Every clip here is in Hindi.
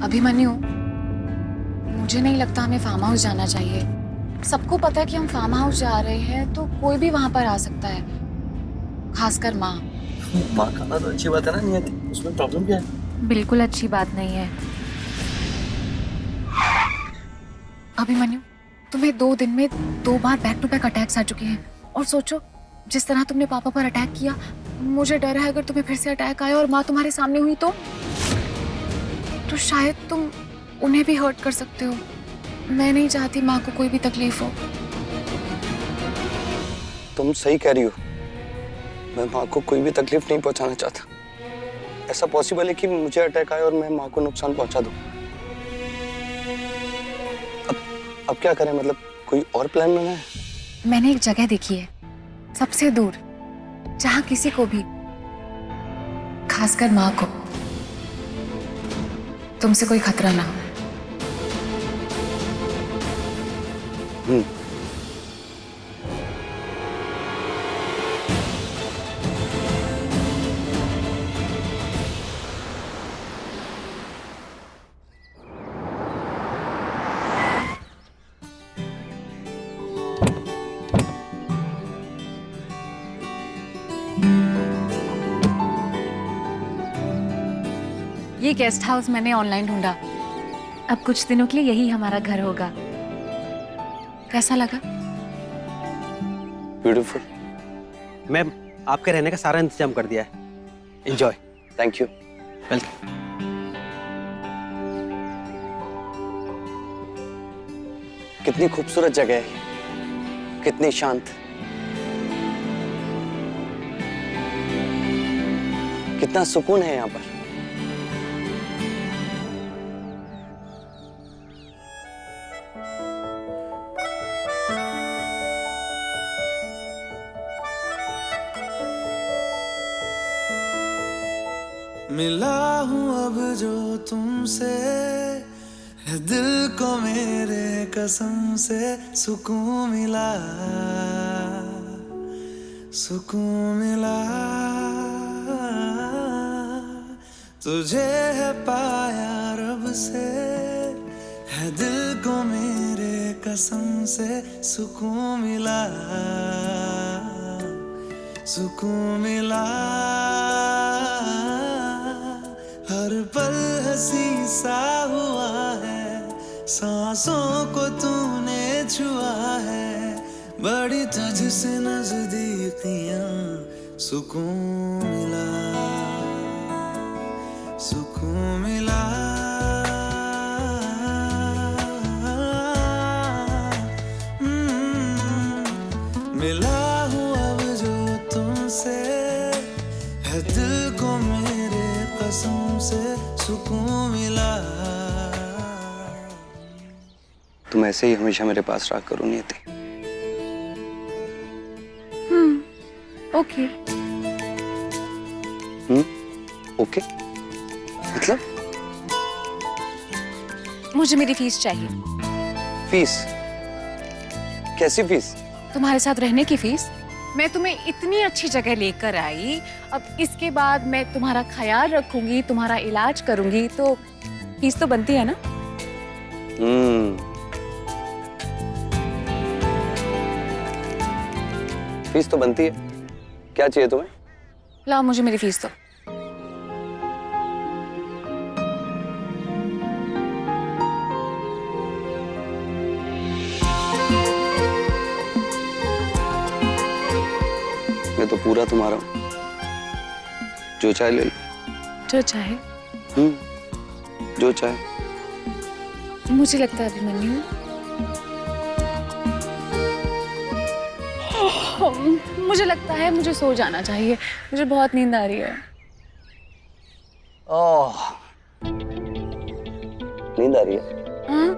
अभिमन्यु, मुझे नहीं लगता हमें फार्म हाउस जाना चाहिए। सबको पता है कि हम फार्म हाउस जा रहे हैं, तो कोई भी वहां पर आ सकता है, खासकर माँ। माँ खाना तो अच्छी बात है ना नियति, उसमें प्रॉब्लम क्या है? बिल्कुल अच्छी बात नहीं है। अभिमन्यु, तुम्हें 2 दिन में 2 बार बैक टू बैक अटैक्स आ चुके हैं। और सोचो, जिस तरह तुमने पापा पर अटैक किया, मुझे डर है अगर तुम्हें फिर से अटैक आया और माँ तुम्हारे सामने हुई तो शायद तुम उन्हें भी हर्ट कर सकते हो। मैं नहीं चाहती माँ को कोई भी तकलीफ हो। तुम सही कह रही हो, मैं माँ को कोई भी तकलीफ नहीं पहुंचाना चाहता। ऐसा पॉसिबल है कि मुझे अटैक आए और मैं माँ को नुकसान पहुंचा दूं। अब क्या करें, मतलब कोई और प्लान बनाए? मैंने एक जगह देखी है, सबसे दूर, जहाँ किसी को भी, खासकर माँ को, तुमसे कोई खतरा ना हो। ये गेस्ट हाउस मैंने ऑनलाइन ढूंढा। अब कुछ दिनों के लिए यही हमारा घर होगा। कैसा लगा? ब्यूटीफुल। मैम, आपके रहने का सारा इंतजाम कर दिया है। एंजॉय। Thank you. वेलकम। कितनी खूबसूरत जगह है, कितनी शांत, कितना सुकून है यहाँ पर। मिला हूँ अब जो तुमसे, है दिल को मेरे कसम से सुकून मिला, सुकून मिला। तुझे है पाया रब से, है दिल को मेरे कसम से सुकून मिला, सुकून मिला। हर पल हंसी सा हुआ है, सांसों को तूने छुआ है, बड़ी तुझसे नजदीकियां, सुकून मिला, सुकून मिला। मिला हूँ अब जो तुमसे, है दिल को मेरे कसम से सुकून मिला। तुम ऐसे ही हमेशा मेरे पास रहा करो नियति। ओके। ओके मतलब? मुझे मेरी फीस चाहिए। फीस? कैसी फीस? तुम्हारे साथ रहने की फीस। मैं तुम्हें इतनी अच्छी जगह लेकर आई, अब इसके बाद मैं तुम्हारा ख्याल रखूंगी, तुम्हारा इलाज करूंगी, तो फीस तो बनती है ना? फीस तो बनती है। क्या चाहिए तुम्हें? लाओ मुझे मेरी फीस दो। मैं तो पूरा तुम्हारा हूं, जो चाहे ले लो। जो चाहे? जो चाहे। मुझे लगता है अभिमन्यु, मुझे लगता है मुझे सो जाना चाहिए। मुझे बहुत नींद आ रही है। ओह, नींद आ रही है? हाँ,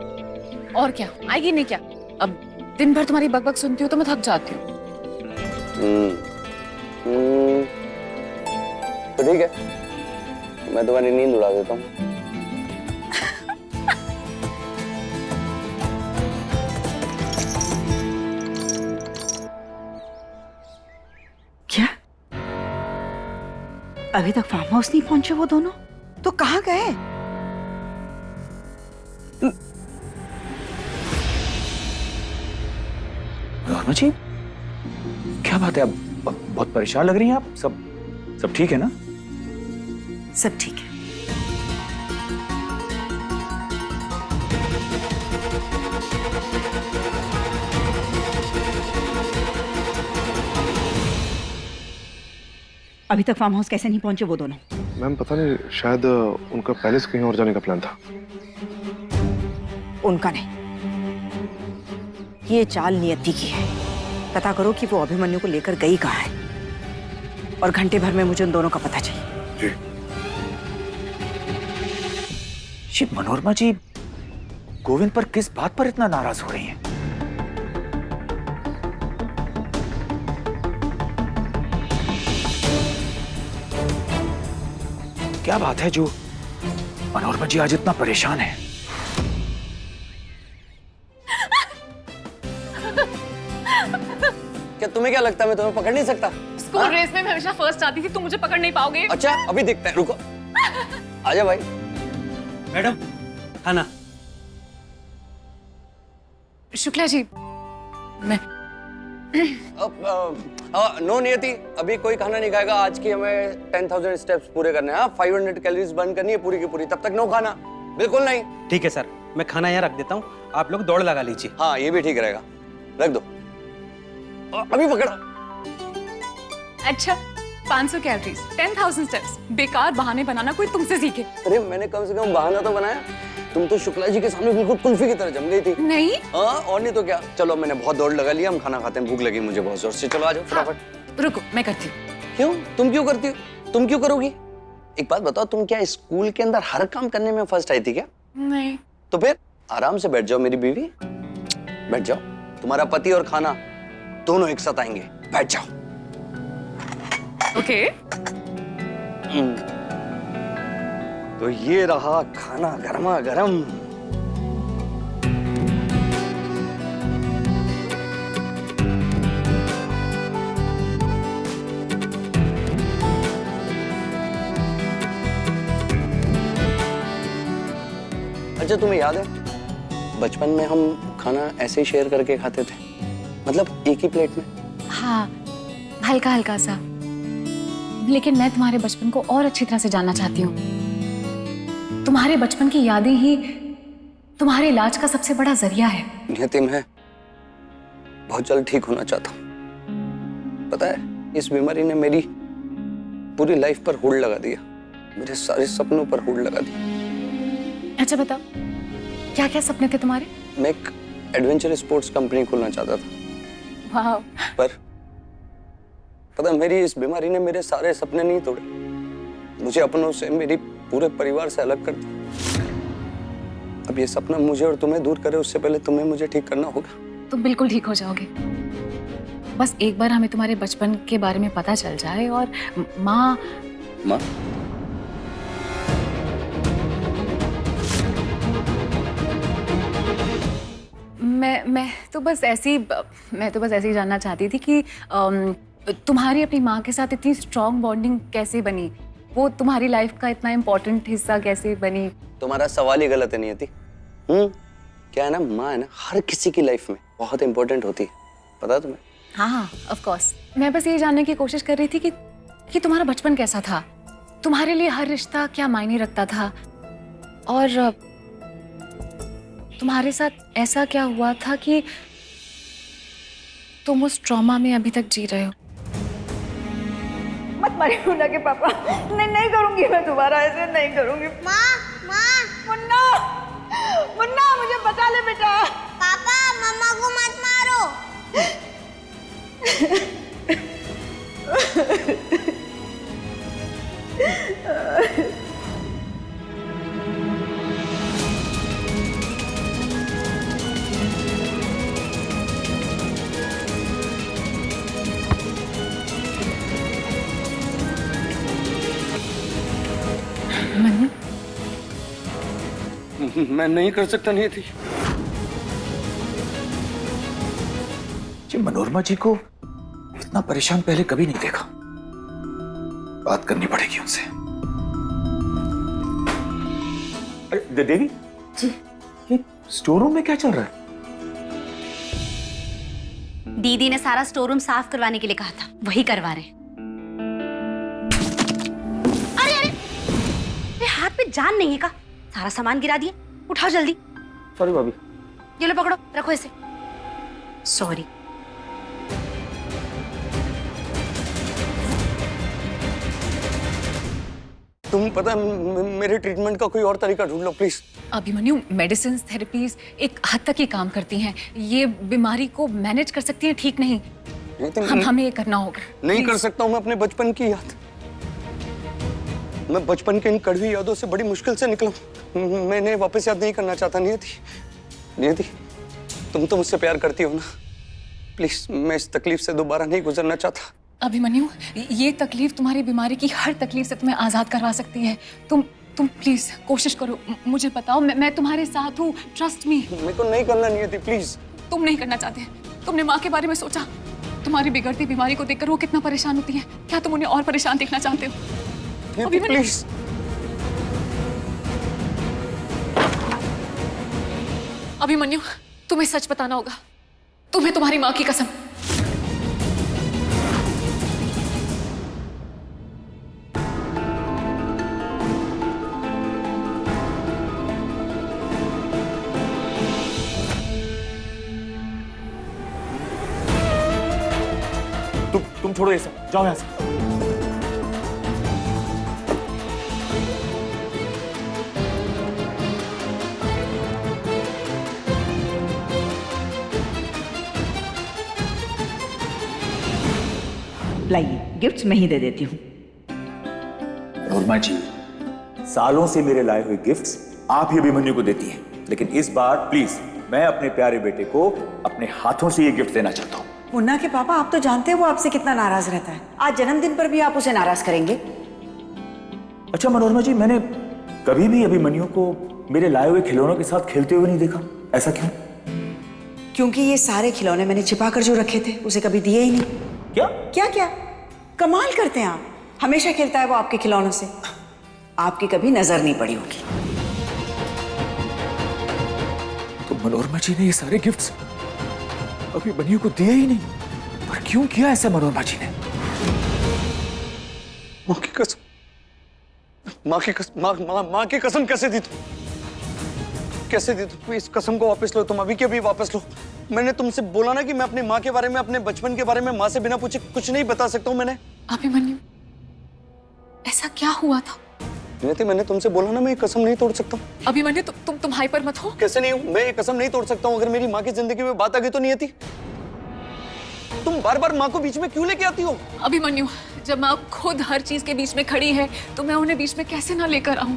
और क्या, आएगी नहीं क्या? अब दिन भर तुम्हारी बकबक सुनती हूँ तो मैं थक जाती हूँ। तो ठीक है, मैं तुम्हारी नींद उड़ा देता हूँ। क्या? अभी तक फार्म हाउस नहीं पहुंचे वो दोनों? तो कहाँ गए? मनोरमा जी, क्या बात है? आप बहुत परेशान लग रही हैं। आप सब ठीक है ना? सब ठीक है। अभी तक फार्म हाउस कैसे नहीं पहुंचे वो दोनों? मैम पता नहीं, शायद उनका पहले से कहीं और जाने का प्लान था। उनका नहीं, ये चाल नियति की है। पता करो कि वो अभिमन्यु को लेकर गई कहाँ है, और घंटे भर में मुझे उन दोनों का पता चाहिए। जी। ये मनोरमा जी गोविंद पर किस बात पर इतना नाराज हो रही हैं? क्या बात है जो मनोरमा जी आज इतना परेशान है? क्या तुम्हें क्या लगता है मैं तुम्हें पकड़ नहीं सकता? स्कूल रेस में मैं हमेशा फर्स्ट आती थी, तुम मुझे पकड़ नहीं पाओगे। अच्छा अभी देखते हैं, रुको। आजा भाई। मैडम खाना। शुक्ला जी, मैं नो नियति, अभी कोई खाना नहीं खाएगा। आज की हमें 10,000 स्टेप्स पूरे करने हैं। 500 कैलोरीज बर्न करनी है पूरी की पूरी, तब तक नो खाना। बिल्कुल नहीं। ठीक है सर, मैं खाना यहाँ रख देता हूँ, आप लोग दौड़ लगा लीजिए। हाँ ये भी ठीक रहेगा, रख दो। अभी पकड़ो। अच्छा 500 कैलोरीज, 10,000 स्टेप्स, बेकार बहाने बनाना कोई तुमसे सीखे। अरे मैंने कम से कम बहाना तो बनाया। तुम तो शुक्ला जी के सामने बिल्कुल कुल्फी की तरह जम गई थी। नहीं। हाँ और नहीं तो क्या। चलो मैंने बहुत दौड़ लगा लिया, हम खाना खाते हैं, भूख लगी मुझे बहुत जोर से। चलो आ जाओ फटाफट। रुको मैं करती हूँ। क्यों? तुम क्यों करती हो? तुम क्यों करोगी? एक बात बताओ, तुम क्या स्कूल के अंदर हर काम करने में फर्स्ट आई थी क्या? नहीं। तो फिर आराम से बैठ जाओ मेरी बीवी, बैठ जाओ। तुम्हारा पति और खाना दोनों एक साथ आएंगे, बैठ जाओ। ओके। तो ये रहा खाना गरमा गरम। अच्छा तुम्हें याद है बचपन में हम खाना ऐसे ही शेयर करके खाते थे, मतलब एक ही प्लेट में? हाँ हल्का हल्का सा। लेकिन मैं तुम्हारे बचपन को और अच्छी तरह से जानना चाहती हूँ। तुम्हारे बचपन की यादें ही तुम्हारे इलाज का सबसे बड़ा जरिया है। नियति मैं बहुत जल्द ठीक होना चाहता हूँ। पता है इस बीमारी ने मेरी पूरी लाइफ पर होल्ड लगा दिया, मेरे सारे सपनों पर होल्ड लगा दिया। अच्छा बताओ क्या क्या सपने थे तुम्हारे? मैं एक एडवेंचर स्पोर्ट्स कंपनी खोलना चाहता था, वाह। पर पता है मेरी इस बीमारी ने मेरे सारे सपने नहीं तोड़े, मुझे अपनों से, मेरी पूरे परिवार से अलग कर दिया। अब ये सपना मुझे और तुम्हें दूर करे उससे पहले तुम्हें मुझे ठीक करना होगा। तुम बिल्कुल ठीक हो जाओगे, बस एक बार हमें तुम्हारे बचपन के बारे में पता चल जाए। और माँ मैं तो बस ऐसे ही जानना चाहती थी कि तुम्हारी अपनी माँ के साथ इतनी स्ट्रॉन्ग बॉन्डिंग कैसे बनी, वो तुम्हारी लाइफ का इतना इम्पोर्टेंट हिस्सा कैसे बनी? तुम्हारा सवाल ही गलत है नियति। क्या है ना, माँ है ना हर किसी की लाइफ में बहुत इंपॉर्टेंट होती है, पता है तुम्हें? हाँ ऑफ कोर्स। मैं बस ये जानने की कोशिश कर रही थी कि तुम्हारा बचपन कैसा था, तुम्हारे लिए हर रिश्ता क्या मायने रखता था, और तुम्हारे साथ ऐसा क्या हुआ था कि तुम उस ट्रॉमा में अभी तक जी रहे हो। मत मारिए मुन्ना के पापा। नहीं करूंगी मैं दोबारा, ऐसे नहीं करूंगी। माँ माँ मुन्ना मुन्ना मुझे बचा ले बेटा। पापा मम्मा को मत मारो। मन्नू मैं नहीं कर सकता नियति। जी मनोरमा जी को इतना परेशान पहले कभी नहीं देखा, बात करनी पड़ेगी उनसे। अरे देवी जी ये स्टोर रूम में क्या चल रहा है? दीदी ने सारा स्टोर रूम साफ करवाने के लिए कहा था, वही करवा रहे हैं। अरे अरे, ये हाथ पे जान नहीं है का? सारा सामान गिरा दिए, उठाओ जल्दी। सॉरी भाभी। ये लो पकड़ो, रखो इसे। सॉरी। तुम पता है मेरे ट्रीटमेंट का कोई और तरीका ढूंढ लो प्लीज। अभिमन्यु, मेडिसिन थेरेपीज एक हद तक ही काम करती हैं। ये बीमारी को मैनेज कर सकती हैं, ठीक नहीं। हमें ये करना होगा। नहीं कर सकता हूँ मैं अपने बचपन की याद। मैं बचपन के इन कड़वी यादों से बड़ी मुश्किल से निकला हूँ। मैं इन्हें वापस याद नहीं करना चाहता। नियति, तुम तो मुझसे प्यार करती हो ना? प्लीज, मैं इस तकलीफ से दोबारा नहीं गुजरना चाहता। अभिमन्यु, ये तकलीफ तुम्हारी बीमारी की हर तकलीफ से तुम्हें आजाद करवा सकती है। तुम प्लीज कोशिश करो, मुझे बताओ। मैं तुम्हारे साथ हूँ, ट्रस्ट मी। मेरे को नहीं करना नियति, प्लीज। तुम नहीं करना चाहते? तुमने माँ के बारे में सोचा? तुम्हारी बिगड़ती बीमारी को देखकर वो कितना परेशान होती है। क्या तुम उन्हें और परेशान देखना चाहते हो? अभिमन्यु, प्लीज। अभिमन्यु, तुम्हें सच बताना होगा। तुम्हें तुम्हारी माँ की कसम। तुम छोड़ो ये सब, जाओ यहाँ से। लाइए, गिफ्ट्स मैं ही दे देती हूँ। मनोरमा जी, सालों से मेरे लाए हुए गिफ्ट्स आप ही अभिमन्यु को देती हैं, लेकिन इस बार प्लीज मैं अपने प्यारे बेटे को अपने हाथों से ये गिफ्ट देना चाहता हूँ। मुन्ना के पापा, आप तो जानते हैं वो आपसे कितना नाराज रहता है। आज जन्मदिन पर भी आप उसे नाराज करेंगे? अच्छा मनोरमा जी, मैंने कभी भी अभिमन्यु को मेरे लाए हुए खिलौनों के साथ खेलते हुए नहीं देखा। ऐसा क्यों? क्योंकि ये सारे खिलौने मैंने छिपा कर जो रखे थे उसे कभी दिए ही नहीं। क्या क्या क्या कमाल करते हैं आप। हमेशा खेलता है वो आपके खिलौनों से, आपकी कभी नजर नहीं पड़ी होगी। तो मनोरमा जी ने ये सारे गिफ्ट्स अभिमन्यु को दिए ही नहीं, और क्यों किया ऐसा मनोरमा जी ने? माँ की कसम, माँ की कसम, माँ की कसम कैसे दी तुम? कैसे दी तुम? इस कसम को वापस लो, तुम अभी के अभी वापस लो। मैंने तुमसे बोला ना कि मैं अपनी माँ के बारे में, अपने बचपन के बारे में माँ से बिना पूछे कुछ नहीं बता सकता हूँ। मैंने अभिमन्यु, ऐसा क्या हुआ था? नियति, मैंने तुमसे बोला ना मैं ये कसम नहीं तोड़ सकता हूँ। अभिमन्यु, तुम हाइपर मत हो। कैसे नहीं हूँ? मैं ये कसम नहीं तोड़ सकता हूँ। अगर मेरी माँ की जिंदगी में बात आ गई तो नियति, तुम बार बार माँ को बीच में क्यों लेके आती हो? अभिमन्यु, जब माँ खुद हर चीज के बीच में खड़ी है तो मैं उन्हें बीच में कैसे ना लेकर आऊं?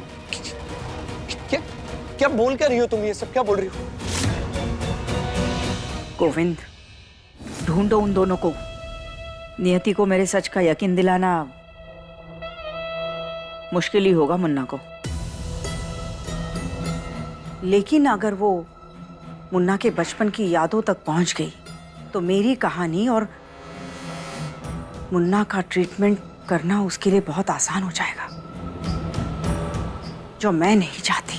क्या बोल क्या रही हो तुम? ये सब क्या बोल रही हो? गोविंद, ढूंढो उन दोनों को। नियति को मेरे सच का यकीन दिलाना मुश्किल ही होगा मुन्ना को, लेकिन अगर वो मुन्ना के बचपन की यादों तक पहुंच गई तो मेरी कहानी और मुन्ना का ट्रीटमेंट करना उसके लिए बहुत आसान हो जाएगा, जो मैं नहीं चाहती।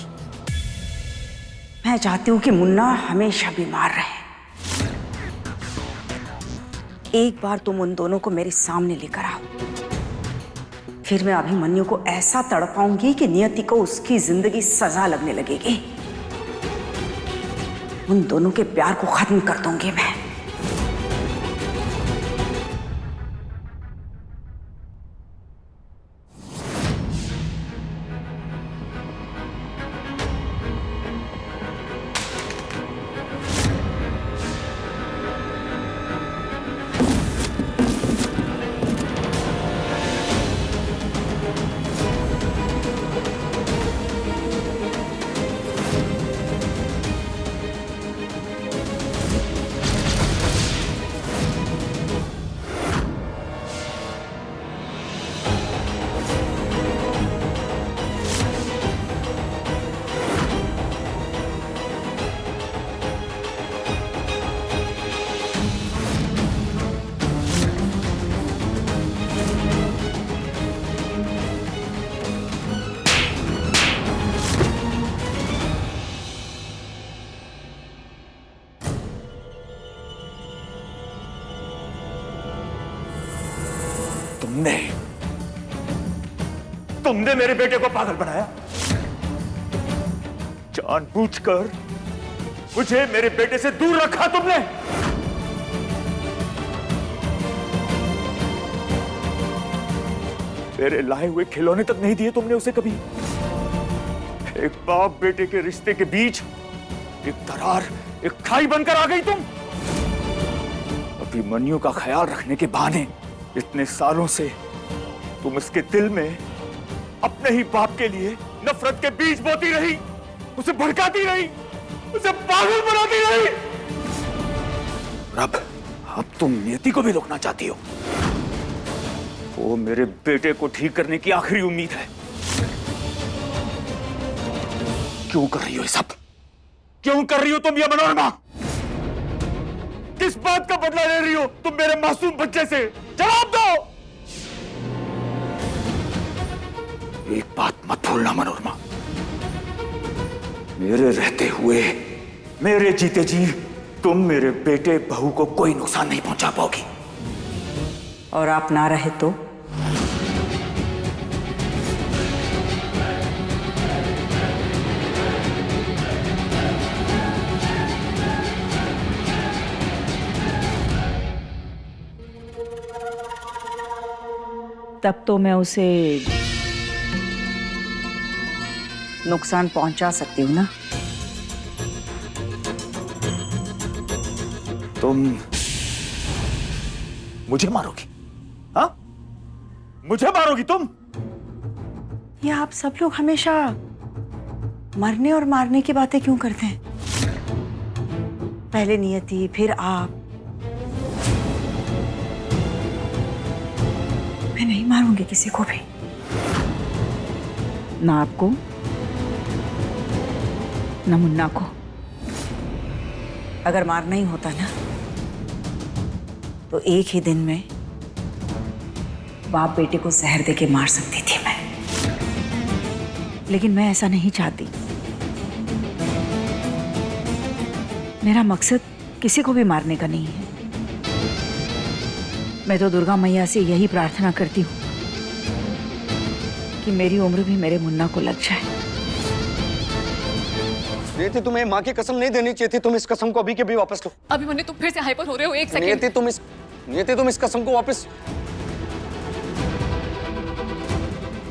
मैं चाहती हूं कि मुन्ना हमेशा बीमार रहे। एक बार तुम उन दोनों को मेरे सामने लेकर आओ, फिर मैं अभिमन्यु को ऐसा तड़पाऊंगी कि नियति को उसकी जिंदगी सजा लगने लगेगी। उन दोनों के प्यार को खत्म कर दूंगी मैं। तुमने मेरे बेटे को पागल बनाया, जानबूझकर मुझे मेरे बेटे से दूर रखा तुमने। मेरे लाए हुए खिलौने तक नहीं दिए तुमने उसे कभी। एक बाप बेटे के रिश्ते के बीच एक दरार, एक खाई बनकर आ गई तुम। अभिमन्यु का ख्याल रखने के बहाने इतने सालों से तुम इसके दिल में अपने ही बाप के लिए नफरत के बीज बोती रही, उसे भड़काती रही, उसे पागल बनाती रही। अब तुम नियति को भी रोकना चाहती हो। वो मेरे बेटे को ठीक करने की आखिरी उम्मीद है। क्यों कर रही हो ये सब? क्यों कर रही हो तुम ये मनोरमा? किस बात का बदला ले रही हो तुम मेरे मासूम बच्चे से? जवाब दो। एक बात मत भूलना मनोरमा, मेरे रहते हुए, मेरे जीते जी तुम मेरे बेटे बहू को कोई नुकसान नहीं पहुंचा पाओगी। और आप ना रहे तो? तब तो मैं उसे नुकसान पहुंचा सकती हूँ ना। तुम मुझे मारोगी? हाँ, मुझे मारोगी तुम? ये आप सब लोग हमेशा मरने और मारने की बातें क्यों करते हैं? पहले नियति, फिर आप। मैं नहीं मारूंगी किसी को भी, ना आपको ना मुन्ना को। अगर मारना ही होता ना तो एक ही दिन में बाप बेटे को जहर देके मार सकती थी मैं, लेकिन मैं ऐसा नहीं चाहती। मेरा मकसद किसी को भी मारने का नहीं है। मैं तो दुर्गा मैया से यही प्रार्थना करती हूँ कि मेरी उम्र भी मेरे मुन्ना को लग जाए। नियति, तुम्हें माँ की कसम नहीं देनी चाहिए थी। तुम इस कसम को अभी के भी वापस लो। अभिमन्यु तुम फिर से हाइपर हो रहे हो। एक सेकंड। नियति, तुम इस कसम को वापस।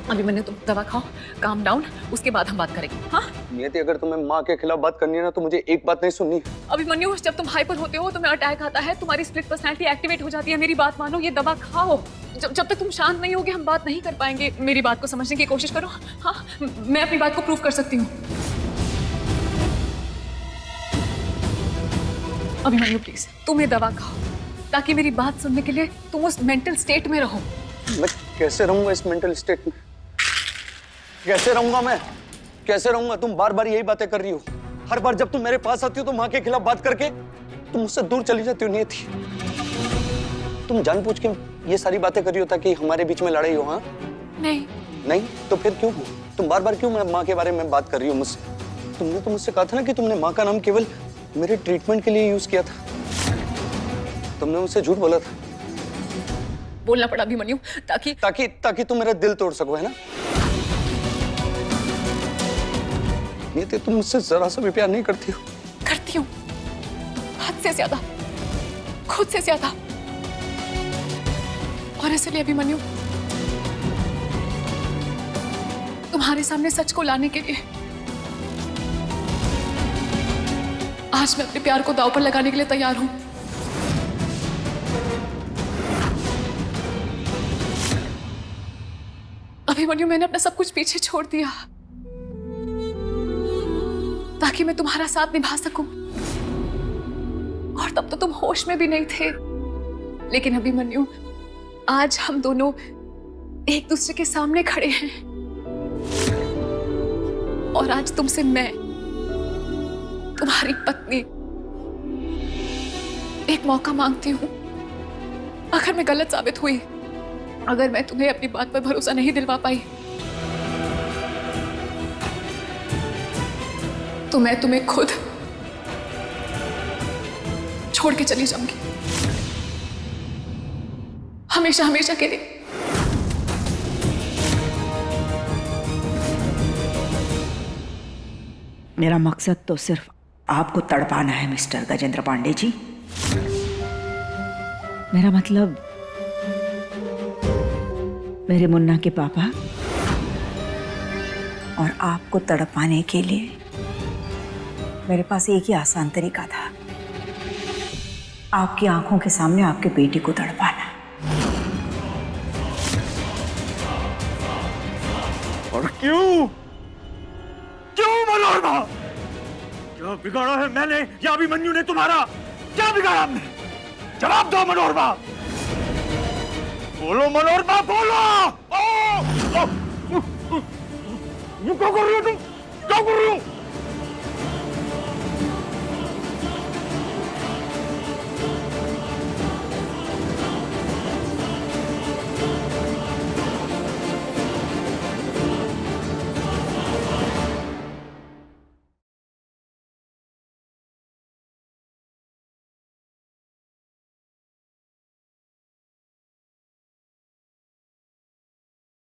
अभिमन्यु तुम दवा खाओ, काम डाउन, उसके बाद हम बात करेंगे। हाँ नियति, अगर तुम्हें माँ के खिलाफ बात करनी है ना तो मुझे एक बात नहीं सुननी। अभिमन्यु, जब तुम हाइपर होते हो तुम्हें अटैक आता है, तुम्हारी स्प्लिट पर्सनैलिटी एक्टिवेट हो जाती है। मेरी बात मानो, ये दवा खाओ। जब तक तुम शांत नहीं होगे हम बात नहीं कर पाएंगे। मेरी बात को समझने की कोशिश करो। हाँ, मैं अपनी बात को प्रूव कर सकती हूँ। अभिमन्यु प्लीज तुम ये दवा खाओ, ताकि मेरी बात सुनने के लिए तुम उस मेंटल स्टेट में रहो। मैं कैसे रहूंगा इस मेंटल स्टेट में? कैसे रहूंगा मैं? कैसे रहूंगा? तुम बार बार यही बातें कर रही हो। हर बार जब तुम मेरे पास आती हो तो माँ के खिलाफ बात करके तुम मुझसे दूर चली जाती हो। नियति, तुम जानबूझ के ये सारी बातें कर रही हो ताकि हमारे बीच में लड़ाई हो। हाँ नहीं तो फिर क्यों? तुम बार बार क्यों माँ के बारे में बात कर रही हो मुझसे? तुमने तो मुझसे कहा था ना कि तुमने माँ का नाम केवल मेरे ट्रीटमेंट के लिए यूज किया था। तुमने मुझसे झूठ बोला था। बोलना पड़ा अभिमन्यु ताकि तुम मेरा दिल तोड़ सको, है ना? नियति, तुम मुझसे जरा सा भी प्यार नहीं करती हो। करती हूँ, हद से ज्यादा, खुद से ज्यादा। और इसलिए अभिमन्यु तुम्हारे सामने सच को लाने के लिए आज मैं अपने प्यार को दांव पर लगाने के लिए तैयार हूं। अभिमन्यु, मैंने अपना सब कुछ पीछे छोड़ दिया ताकि मैं तुम्हारा साथ निभा सकूं। और तब तो तुम होश में भी नहीं थे। लेकिन अभिमन्यु, आज हम दोनों एक दूसरे के सामने खड़े हैं और आज तुमसे मैं, तुम्हारी पत्नी, एक मौका मांगती हूं। अगर मैं गलत साबित हुई, अगर मैं तुम्हें अपनी बात पर भरोसा नहीं दिलवा पाई, तो मैं तुम्हें खुद छोड़ के चली जाऊंगी, हमेशा हमेशा के लिए। मेरा मकसद तो सिर्फ आपको तड़पाना है मिस्टर गजेंद्र पांडे जी। मेरा मतलब मेरे मुन्ना के पापा और आपको तड़पाने के लिए मेरे पास एक ही आसान तरीका था, आपकी आंखों के सामने आपके बेटे को तड़पाना। और क्यों क्यों मनोरमा? क्या बिगाड़ा है मैंने या अभिमन्यु ने तुम्हारा? क्या बिगाड़ा हमने? जवाब दो मनोरमा, बोलो मनोरमा, बोलो। ये क्या कर रही हो तुम?